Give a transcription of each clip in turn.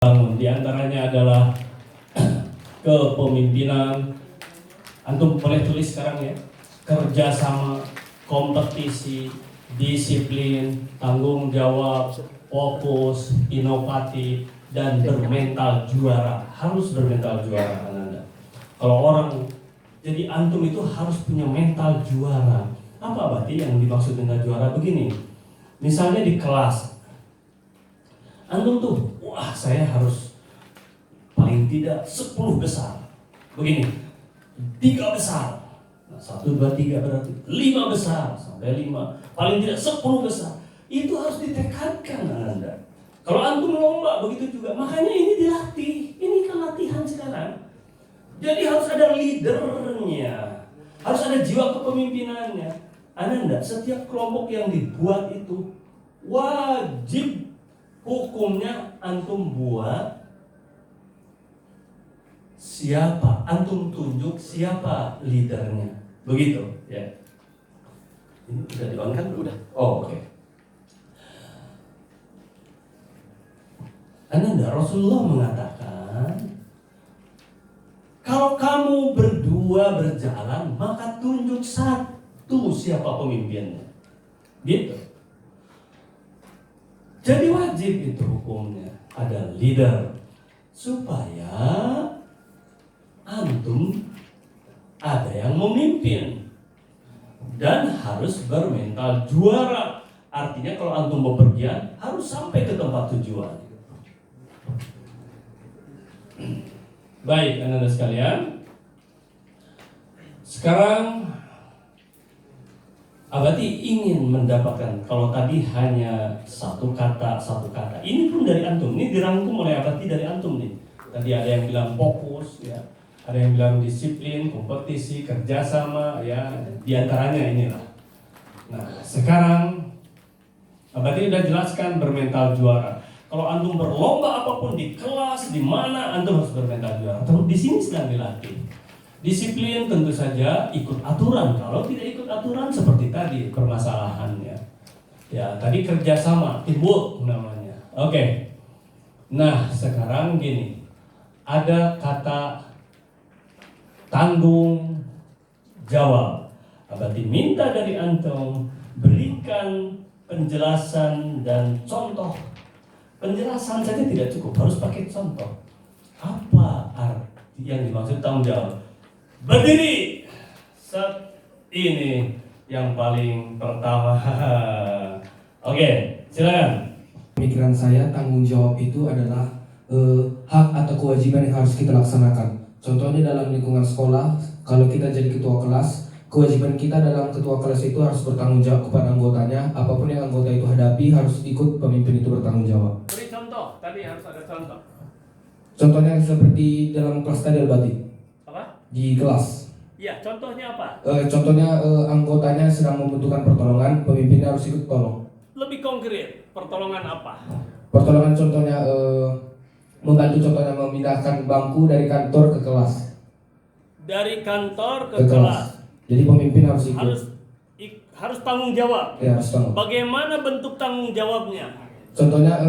Di antaranya adalah kepemimpinan. Antum boleh tulis sekarang ya. Kerjasama, kompetisi, disiplin, tanggung jawab, fokus, inovatif, dan bermental juara. Harus bermental juara, Ananda. Kalau orang jadi antum itu harus punya mental juara. Apa berarti yang dimaksud mental juara? Begini, misalnya di kelas, antum tuh, wah saya harus paling tidak 10 besar. Begini, 3 besar. Nah, 1, 2, 3 berarti 5 besar sampai 5. Paling tidak 10 besar. Itu harus ditekankan Anda. Kalau antum lomba begitu juga. Makanya ini dilatih. Ini kan latihan sekarang. Jadi harus ada leadernya. Harus ada jiwa kepemimpinannya. Anda, setiap kelompok yang dibuat itu wajib hukumnya antum buat siapa, antum tunjuk siapa leadernya. Begitu ya. Ini udah di-on kan? Udah. Oh, oke. Ananda, Rasulullah mengatakan, kalau kamu berdua berjalan, maka tunjuk satu siapa pemimpinnya. Gitu. Jadi wajib itu hukumnya ada leader supaya antum ada yang memimpin dan harus bermental juara. Artinya kalau antum bepergian harus sampai ke tempat tujuan. Baik, Anda sekalian. Sekarang berarti ingin mendapatkan, kalau tadi hanya satu kata, ini pun dari antum, ini dirangkum oleh Abati dari antum nih. Tadi ada yang bilang fokus, ya, ada yang bilang disiplin, kompetisi, kerjasama, ya, diantaranya inilah. Nah, sekarang Abati udah jelaskan bermental juara. Kalau antum berlomba apapun di kelas, di mana antum harus bermental juara. Terus di sini sedang dilatih. Disiplin tentu saja ikut aturan. Kalau tidak ikut aturan seperti tadi permasalahannya. Ya, tadi kerjasama, teamwork namanya. Oke. Nah, sekarang gini. Ada kata tanggung jawab. Berarti minta dari antum berikan penjelasan dan contoh. Penjelasan saja tidak cukup, harus pakai contoh. Apa arti yang dimaksud tanggung jawab? Berdiri. Set. Ini yang paling pertama. Oke, silakan. Pemikiran saya tanggung jawab itu adalah hak atau kewajiban yang harus kita laksanakan. Contohnya dalam lingkungan sekolah, kalau kita jadi ketua kelas, kewajiban kita dalam ketua kelas itu harus bertanggung jawab kepada anggotanya. Apapun yang anggota itu hadapi harus ikut pemimpin itu bertanggung jawab. Beri contoh, tadi harus ada contoh. Contohnya seperti dalam kelas tadi Albati. Apa? Di kelas. Iya, contohnya apa? Contohnya anggotanya sedang membutuhkan pertolongan, pemimpinnya harus ikut tolong. Lebih konkret, pertolongan apa? Pertolongan contohnya membantu, contohnya memindahkan bangku dari kantor ke kelas. Dari kantor ke kelas. Jadi pemimpin harus ikut. Harus tanggung jawab. Ya, harus tanggung. Bagaimana bentuk tanggung jawabnya? Contohnya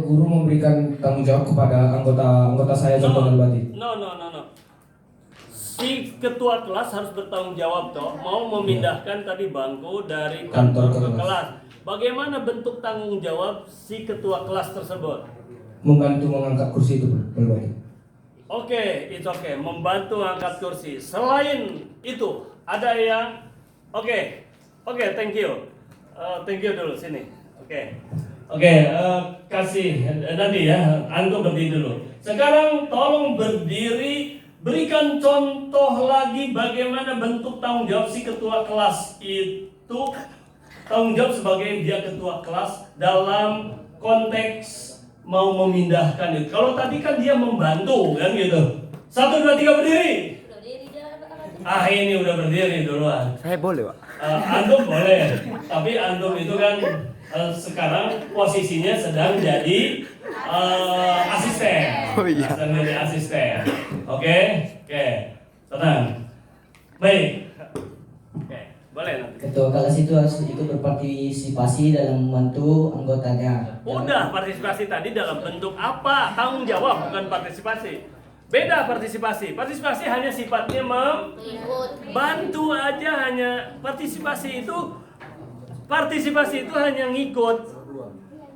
guru memberikan tanggung jawab kepada anggota saya, contohnya Albati. No. Si ketua kelas harus bertanggung jawab toh, mau memindahkan tadi bangku dari kantor ke kelas. Bagaimana bentuk tanggung jawab si ketua kelas tersebut? Membantu mengangkat kursi itu, Albati. Oke, it's okay. Membantu angkat kursi. Selain itu, ada yang Oke, thank you. Thank you dulu sini. Oke, kasih tadi ya. Antum berdiri dulu. Sekarang tolong berdiri. Berikan contoh lagi bagaimana bentuk tanggung jawab si ketua kelas itu. Tanggung jawab sebagai dia ketua kelas dalam konteks mau memindahkan itu. Kalau tadi kan dia membantu kan gitu. 1, 2, 3 berdiri. Ini udah berdiri duluan. Saya boleh, Pak? Antum boleh. Tapi antum itu kan sekarang posisinya sedang jadi asisten. Oh iya. Sedang jadi asisten. Oke. Tenang. Baik. Oke. Boleh. boleh nanti. Ketua kelas itu harus ikut berpartisipasi dalam membantu anggotanya. Udah, partisipasi tadi dalam bentuk apa? Tanggung jawab, bukan partisipasi. Beda partisipasi. Partisipasi hanya sifatnya membantu aja, hanya partisipasi itu hanya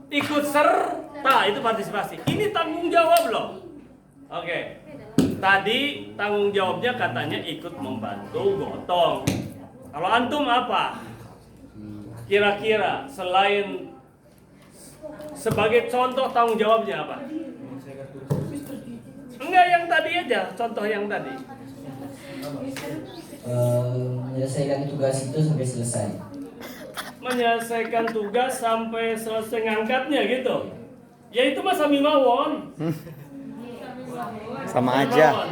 ikut serta, itu partisipasi. Ini tanggung jawab loh. Oke. Tadi tanggung jawabnya katanya ikut membantu gotong. Kalau antum apa? Kira-kira selain sebagai contoh tanggung jawabnya apa? Enggak, yang tadi aja, contoh yang tadi. Menyelesaikan tugas itu sampai selesai. Menyelesaikan tugas sampai selesai ngangkatnya gitu. Ya itu mah sami mawon. Sama aja.